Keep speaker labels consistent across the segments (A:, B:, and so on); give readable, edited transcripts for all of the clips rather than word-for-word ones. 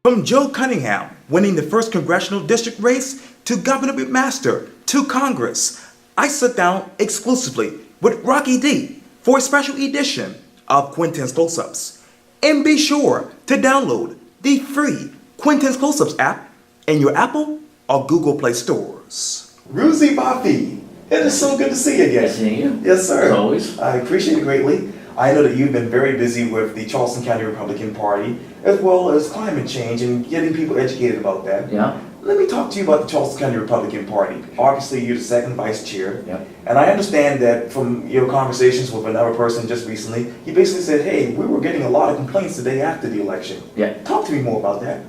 A: From Joe Cunningham winning the first Congressional District race to Governor McMaster to Congress, I sit down exclusively with Rocky D for a special edition of Quintin's Close-Ups. And be sure to download the free Quintin's Close-Ups app in your Apple or Google Play stores. Rouzy Vafaie, it is so good to see you again.
B: Nice seeing you.
A: Yes, sir.
B: As always.
A: I appreciate it greatly. I know that you've been very busy with the Charleston County Republican Party, as well as climate change and getting people educated about that.
B: Yeah.
A: Let me talk to you about the Tulsa County Republican Party. Obviously, you're the second vice chair.
B: Yeah.
A: And I understand that from your conversations with another person just recently, he basically said, hey, we were getting a lot of complaints the day after the election.
B: Yeah.
A: Talk to me more about that.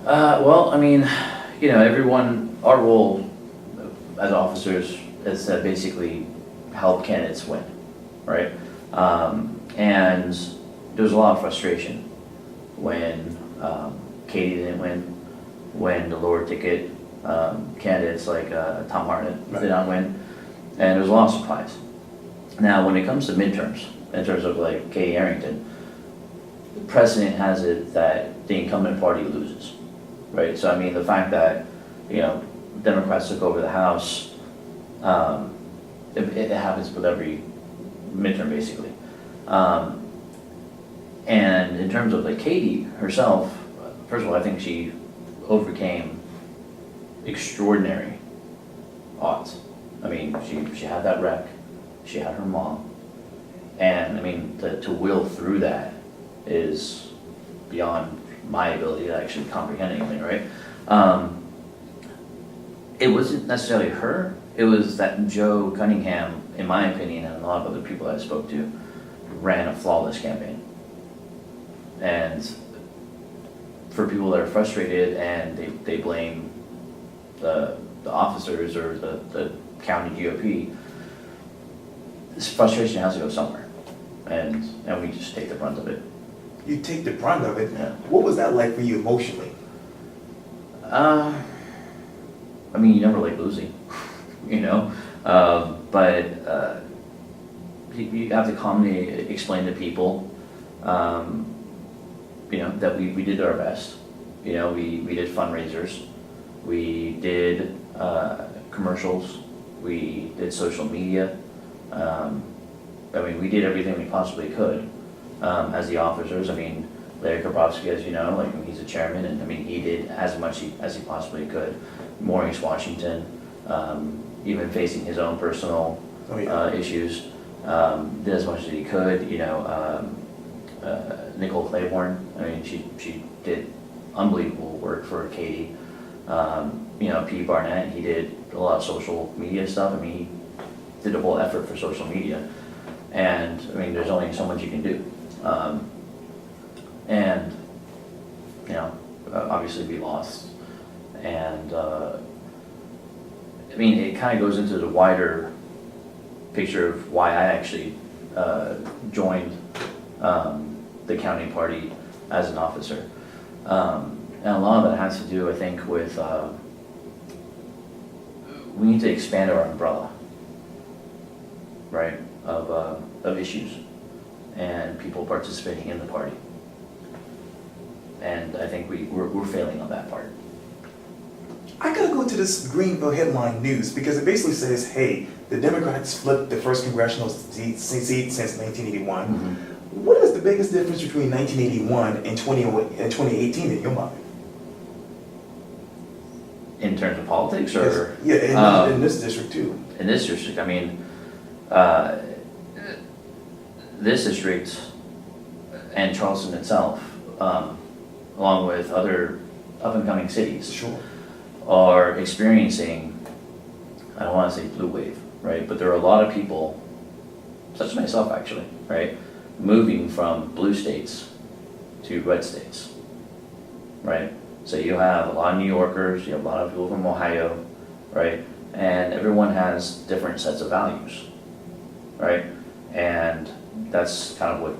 B: Well, I mean, everyone, our role as officers is to basically help candidates win, right? And there was a lot of frustration when Katie didn't win, when the lower ticket candidates like Tom Hartnett did not win, and there was a lot of surprise. Now, when it comes to midterms, in terms of like Katie Arrington, the precedent has it that the incumbent party loses, right? So I mean, the fact that Democrats took over the House, it happens with every midterm basically. And in terms of like Katie herself, first of all, I think she overcame extraordinary odds. I mean, she had that wreck, she had her mom, and I mean, to will through that is beyond my ability to actually comprehend anything, right? It wasn't necessarily her, it was that Joe Cunningham, in my opinion, and a lot of other people I spoke to, ran a flawless campaign. And for people that are frustrated and they blame the officers or the county GOP, this frustration has to go somewhere, and we just take the brunt of it.
A: You take the brunt of it?
B: Yeah.
A: What was that like for you emotionally?
B: I mean, you never like losing, but you have to calmly explain to people, that we did our best. We did fundraisers, we did commercials, we did social media. We did everything we possibly could as the officers. I mean, Larry Karbowski, as you know, he's a chairman, and he did as much as he possibly could. Maurice Washington, even facing his own personal issues, did as much as he could. Nicole Claiborne, she did unbelievable work for Katie. P. Barnett, he did a lot of social media stuff. He did a whole effort for social media, and there's only so much you can do. Obviously we lost, and it kind of goes into the wider picture of why I actually joined the county party as an officer, and a lot of it has to do, I think, with we need to expand our umbrella, right, of issues and people participating in the party. And I think we're failing on that part.
A: I gotta go to this Greenville headline news because it basically says, hey, the Democrats flipped the first congressional seat since 1981. Mm-hmm. What is the biggest difference between 1981 and 2018 in your mind?
B: In terms of politics, or?
A: Yes. Yeah, in this district too.
B: In this district, this district and Charleston itself, along with other up-and-coming cities,
A: sure,
B: are experiencing, I don't want to say blue wave, right? But there are a lot of people, such as myself actually, right, moving from blue states to red states, right? So you have a lot of New Yorkers, you have a lot of people from Ohio, right? And everyone has different sets of values, right? And that's kind of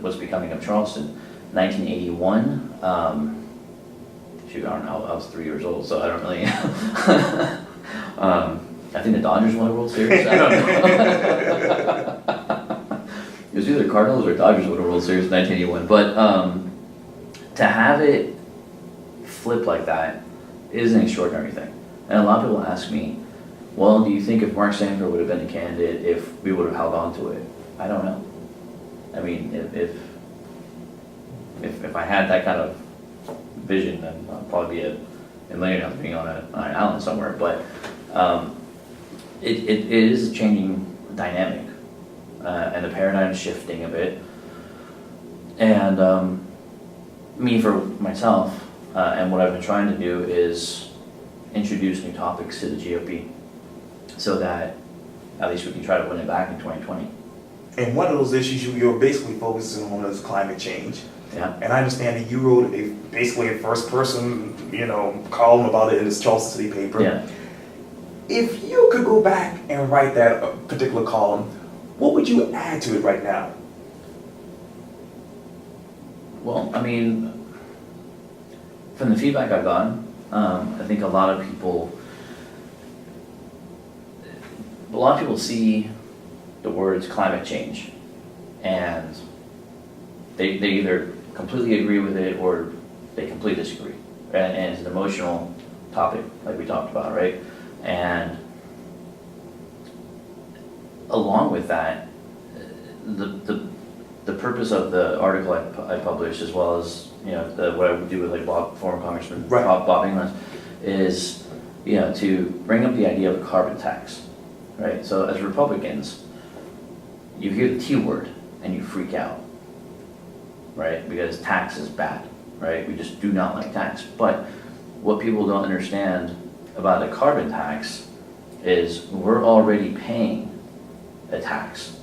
B: what's becoming of Charleston. 1981, shoot, I don't know, I was 3 years old, so I don't really, I think the Dodgers won the World Series, I don't know. It was either Cardinals or Dodgers won the World Series in 1981, but to have it flip like that is an extraordinary thing. And a lot of people ask me, well, do you think if Mark Sanford would have been a candidate, if we would have held on to it? I don't know. I mean, if I had that kind of vision, then I'd probably be a millionaire being on an island somewhere. But it is a changing dynamic, and the paradigm's shifting a bit. And me, for myself, and what I've been trying to do is introduce new topics to the GOP so that at least we can try to win it back in 2020.
A: And one of those issues you're basically focusing on is climate change.
B: Yeah.
A: And I understand that you wrote basically a first person, column about it in this Charleston City paper.
B: Yeah.
A: If you could go back and write that particular column, what would you add to it right now?
B: Well, I mean, from the feedback I've gotten, I think a lot of people see the words climate change, and they either completely agree with it or they completely disagree. And it's an emotional topic, like we talked about, right? And along with that, the purpose of the article I published, as well as what I would do with like former Congressman
A: Right.
B: Bob England, is to bring up the idea of a carbon tax, right? So as Republicans, you hear the T word and you freak out, right? Because tax is bad, right? We just do not like tax. But what people don't understand about a carbon tax is we're already paying a tax,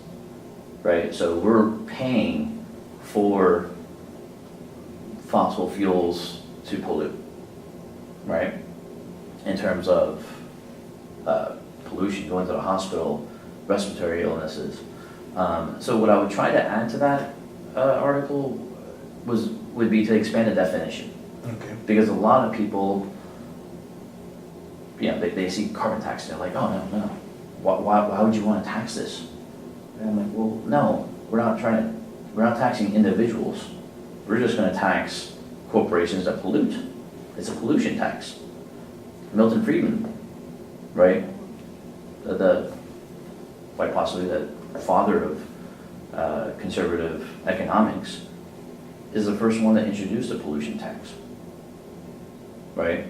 B: right? So we're paying for fossil fuels to pollute, right? In terms of pollution, going to the hospital, respiratory illnesses. So what I would try to add to that article would be to expand the definition.
A: Okay.
B: Because a lot of people, they see carbon tax and they're like, oh, no. Why would you want to tax this? And I'm like, well, no, we're not taxing individuals. We're just going to tax corporations that pollute. It's a pollution tax. Milton Friedman, right? Quite possibly the father of conservative economics, is the first one that introduced a pollution tax, right?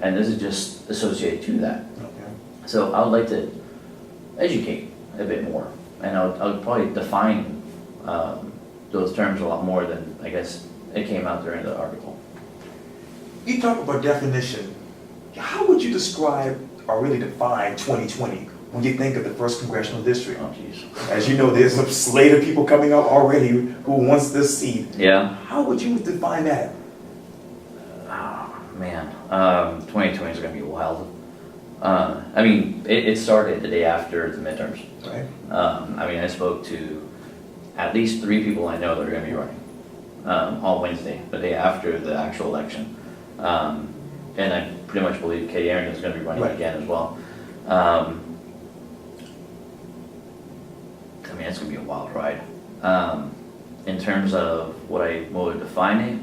B: And this is just associated to that.
A: Okay.
B: So I would like to educate a bit more, and I would probably define those terms a lot more than I guess it came out during the article.
A: You talk about definition. How would you describe or really define 2020 when you think of the 1st Congressional District?
B: Oh, jeez.
A: As you know, there's a slate of people coming up already who wants this seat.
B: Yeah.
A: How would you define that?
B: Oh, man. 2020 is going to be wild. I mean, it started the day after the midterms.
A: Right.
B: I spoke to at least 3 people I know that are going to be running on Wednesday, the day after the actual election. And I pretty much believe Kay Arrington is going to be running
A: Right.
B: again as well. It's going to be a wild ride. In terms of what would define it,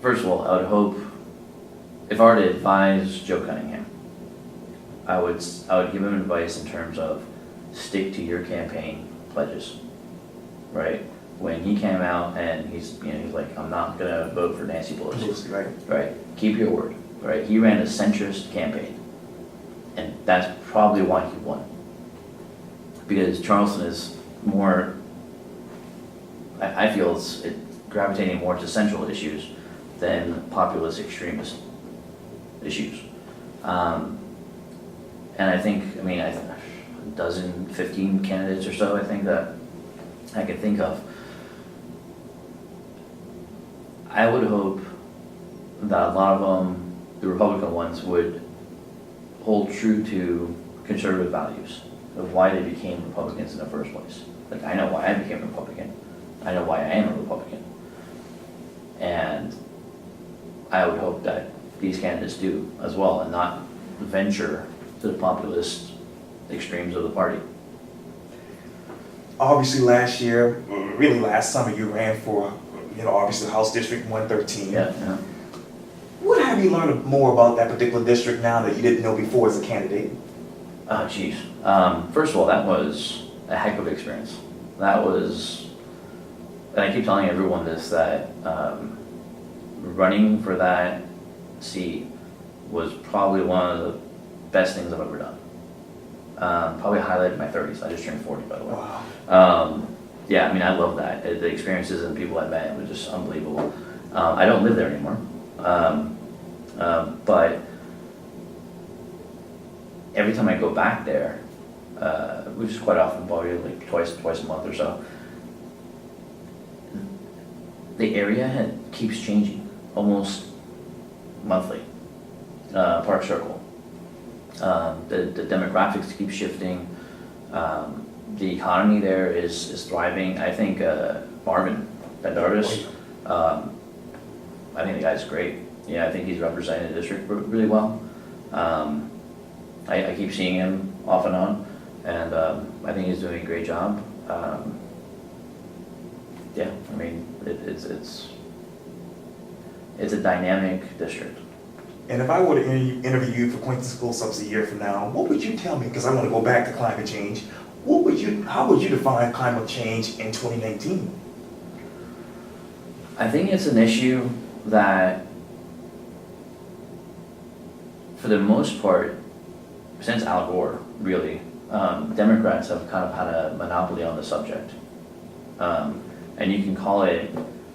B: first of all, I would hope, if I were to advise Joe Cunningham, I would give him advice in terms of stick to your campaign pledges, right? When he came out and he's like, I'm not gonna vote for Nancy Pelosi,
A: Right.
B: right? Keep your word, right? He ran a centrist campaign, and that's probably why he won. Because Charleston is more, I feel it's gravitating more to central issues than populist extremist issues. And I think, a dozen, 15 candidates or so, I think that I could think of. I would hope that a lot of them, the Republican ones, would hold true to conservative values of why they became Republicans in the first place. Like, I know why I became a Republican. I know why I am a Republican. And I would hope that these candidates do as well, and not venture to the populist extremes of the party.
A: Obviously last year, really last summer you ran for, obviously House District 113.
B: Yeah.
A: What have you learned more about that particular district now that you didn't know before as a candidate?
B: Oh, geez. First of all, that was a heck of an experience. That was, and I keep telling everyone this, that running for that seat was probably one of the best things I've ever done. Probably highlighted my 30s. I just turned 40, by the way.
A: Wow.
B: Yeah, I mean, I love that. The experiences and the people I met was just unbelievable. I don't live there anymore. But every time I go back there, which is quite often, probably like twice a month or so, the area keeps changing almost monthly. Park Circle. The demographics keep shifting. The economy there is thriving. I think Marvin Bendarvis, I think the guy's great. Yeah, I think he's representing the district really well. I keep seeing him off and on, and I think he's doing a great job. Yeah, I mean, it's a dynamic district.
A: And if I were to interview you for Quintin School Subs a year from now, what would you tell me? Because I want to go back to climate change. How would you define climate change in 2019?
B: I think it's an issue that, for the most part, since Al Gore, really, Democrats have kind of had a monopoly on the subject. And you can call it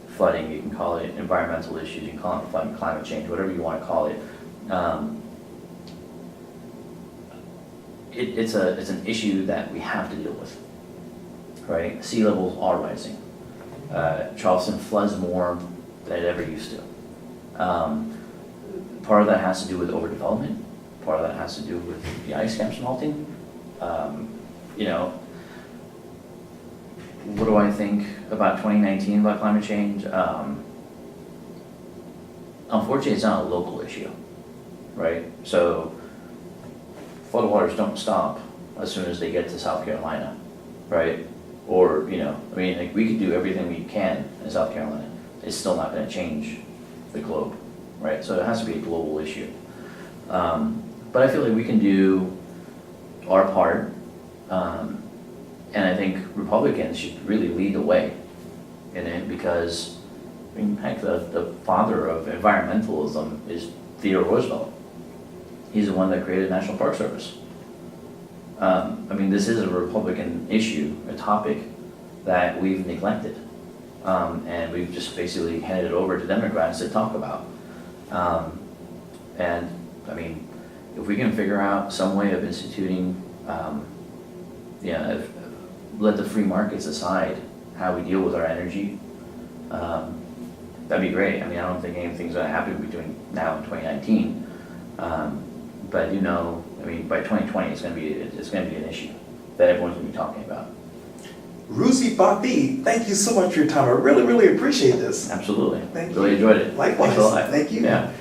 B: flooding, you can call it environmental issues, you can call it climate change, whatever you want to call it. It's an issue that we have to deal with, right? Sea levels are rising. Charleston floods more than it ever used to. Part of that has to do with overdevelopment. Part of that has to do with the ice caps melting. What do I think about 2019 about climate change? Unfortunately, it's not a local issue, right? So floodwaters don't stop as soon as they get to South Carolina, right? Or, we could do everything we can in South Carolina. It's still not going to change the globe, right? So it has to be a global issue. But I feel like we can do our part. And I think Republicans should really lead the way in it because, heck, the father of environmentalism is Theodore Roosevelt. He's the one that created the National Park Service. This is a Republican issue, a topic that we've neglected. And we've just basically handed it over to Democrats to talk about. If we can figure out some way of instituting, let the free markets decide how we deal with our energy, that'd be great. I don't think anything's going to happen between now and 2019. But by 2020 it's going to be an issue that everyone's going to be talking about.
A: Rouzy Vafaie, thank you so much for your time. I really, really appreciate this.
B: Absolutely.
A: Thank you.
B: Really enjoyed it.
A: Likewise.
B: Thanks a lot.
A: Thank you.
B: Yeah.